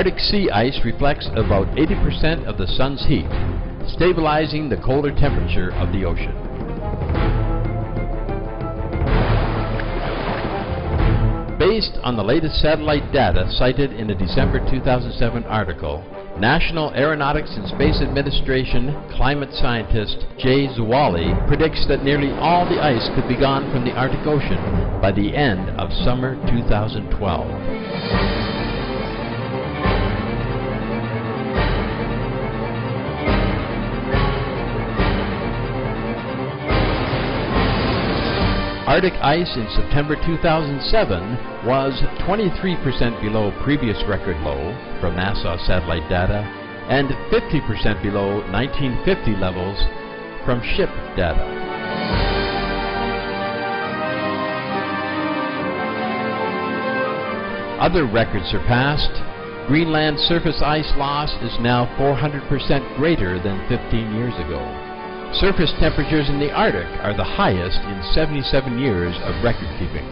Arctic sea ice reflects about 80% of the sun's heat, stabilizing the colder temperature of the ocean. Based on the latest satellite data cited in a December 2007 article, National Aeronautics and Space Administration climate scientist Jay Zwally predicts that nearly all the ice could be gone from the Arctic Ocean by the end of summer 2012. Arctic ice in September 2007 was 23% below previous record low from NASA satellite data and 50% below 1950 levels from ship data. Other records surpassed. Greenland surface ice loss is now 400% greater than 15 years ago. Surface temperatures in the Arctic are the highest in 77 years of record keeping.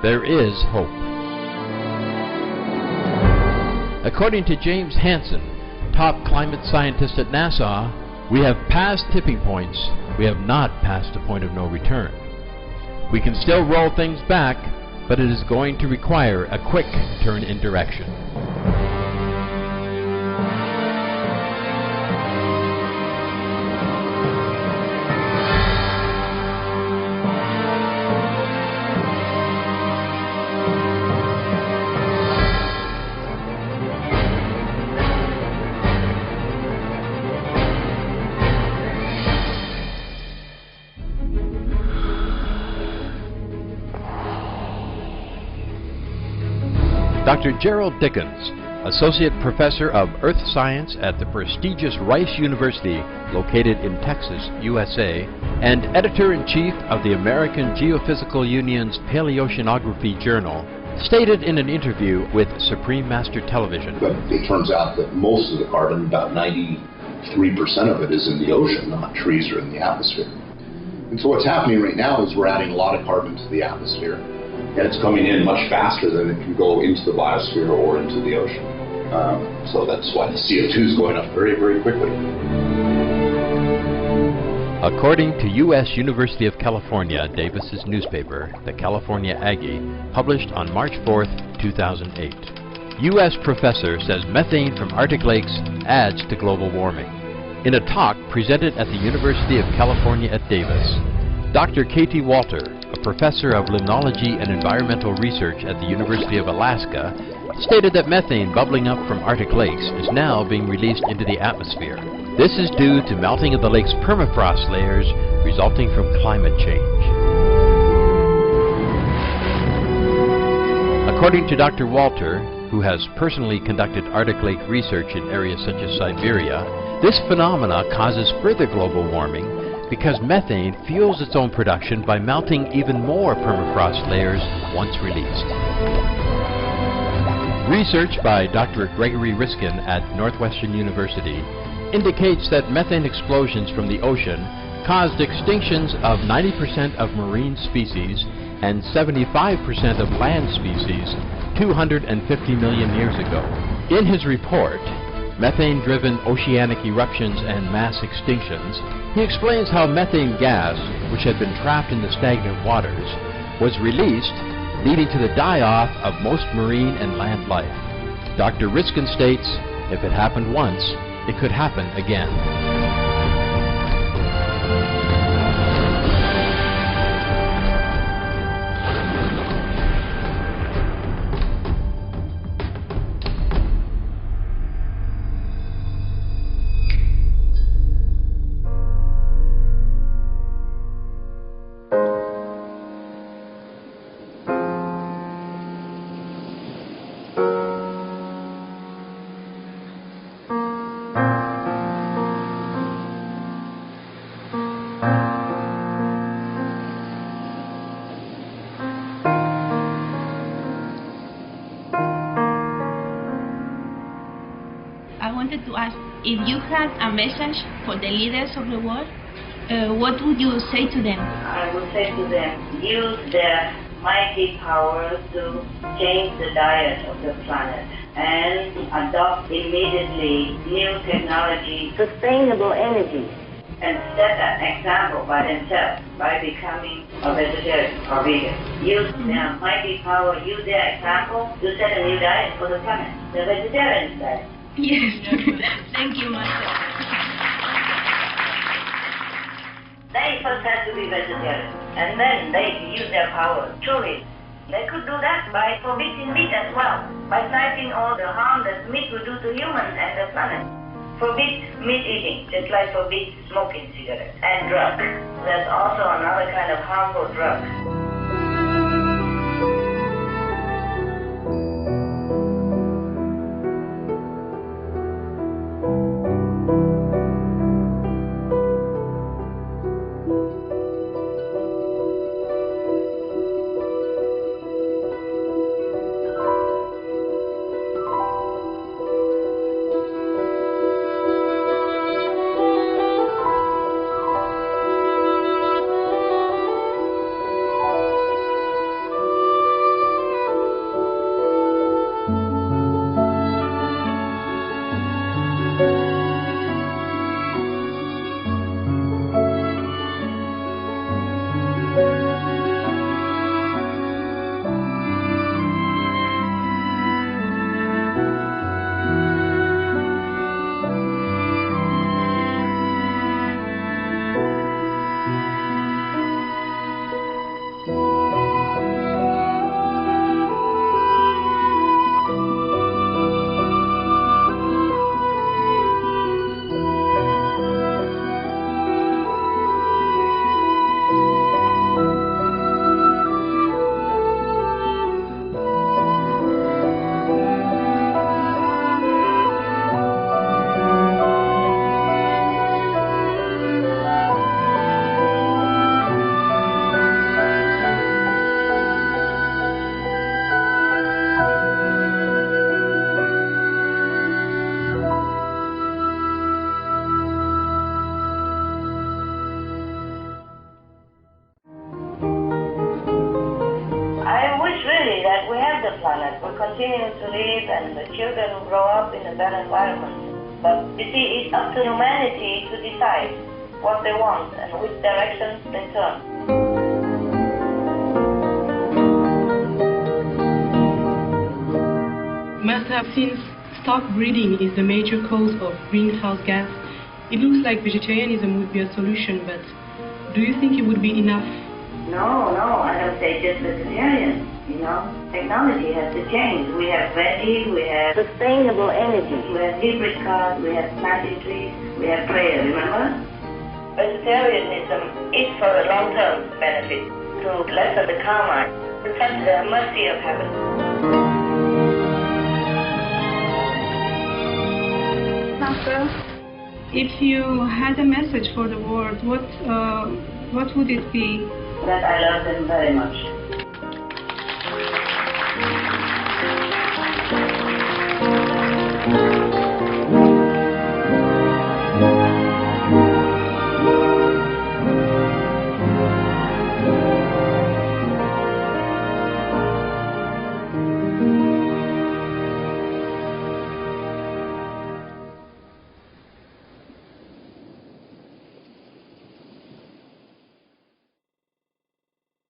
There is hope. According to James Hansen, top climate scientist at NASA, we have passed tipping points. We have not passed a point of no return. We can still roll things back, but it is going to require a quick turn in direction. Dr. Gerald Dickens, Associate Professor of Earth Science at the prestigious Rice University, located in Texas, USA, and Editor-in-Chief of the American Geophysical Union's Paleoceanography Journal, stated in an interview with Supreme Master Television. But it turns out that most of the carbon, about 93% of it, is in the ocean, not trees or in the atmosphere. And so what's happening right now is we're adding a lot of carbon to the atmosphere, and it's coming in much faster than it can go into the biosphere or into the ocean. So that's why the CO2 is going up very, very quickly. According to U.S. University of California Davis's newspaper, the California Aggie, published on March 4th, 2008, U.S. professor says methane from Arctic lakes adds to global warming. In a talk presented at the University of California at Davis, Dr. Katie Walter, a professor of limnology and environmental research at the University of Alaska, stated that methane bubbling up from Arctic lakes is now being released into the atmosphere. This is due to melting of the lake's permafrost layers resulting from climate change. According to Dr. Walter, who has personally conducted Arctic lake research in areas such as Siberia, this phenomena causes further global warming because methane fuels its own production by melting even more permafrost layers once released. Research by Dr. Gregory Riskin at Northwestern University indicates that methane explosions from the ocean caused extinctions of 90% of marine species and 75% of land species 250 million years ago. In his report, Methane-Driven Oceanic Eruptions and Mass Extinctions, he explains how methane gas, which had been trapped in the stagnant waters, was released, leading to the die-off of most marine and land life. Dr. Riskin states, if it happened once, it could happen again. I wanted to ask, if you had a message for the leaders of the world, what would you say to them? I would say to them, use their mighty power to change the diet of the planet and adopt immediately new technology, sustainable energy, and set an example by themselves by becoming a vegetarian or vegan. Use their mighty power, use their example to set a new diet for the planet, the vegetarian diet. Yes. Thank you, Master. They first have to be vegetarian, and then they use their power. Truly, they could do that by forbidding meat as well, by citing all the harm that meat will do to humans and the planet. Forbid meat eating, just like forbid smoking cigarettes and drugs. That's also another kind of harmful drug. That we have the planet, we continue to live, and the children will grow up in a better environment. But you see, it's up to humanity to decide what they want and which direction they turn. You must have seen stock breeding is the major cause of greenhouse gas. It looks like vegetarianism would be a solution, but do you think it would be enough? No, I don't say just vegetarian. You know, technology has to change. We have veggies, we have sustainable energy, we have hybrid cars, we have planting trees, we have prayer, remember? Vegetarianism is for the long-term benefit, to lessen the karma, to touch the mercy of heaven. Master, if you had a message for the world, what would it be? That I love them very much.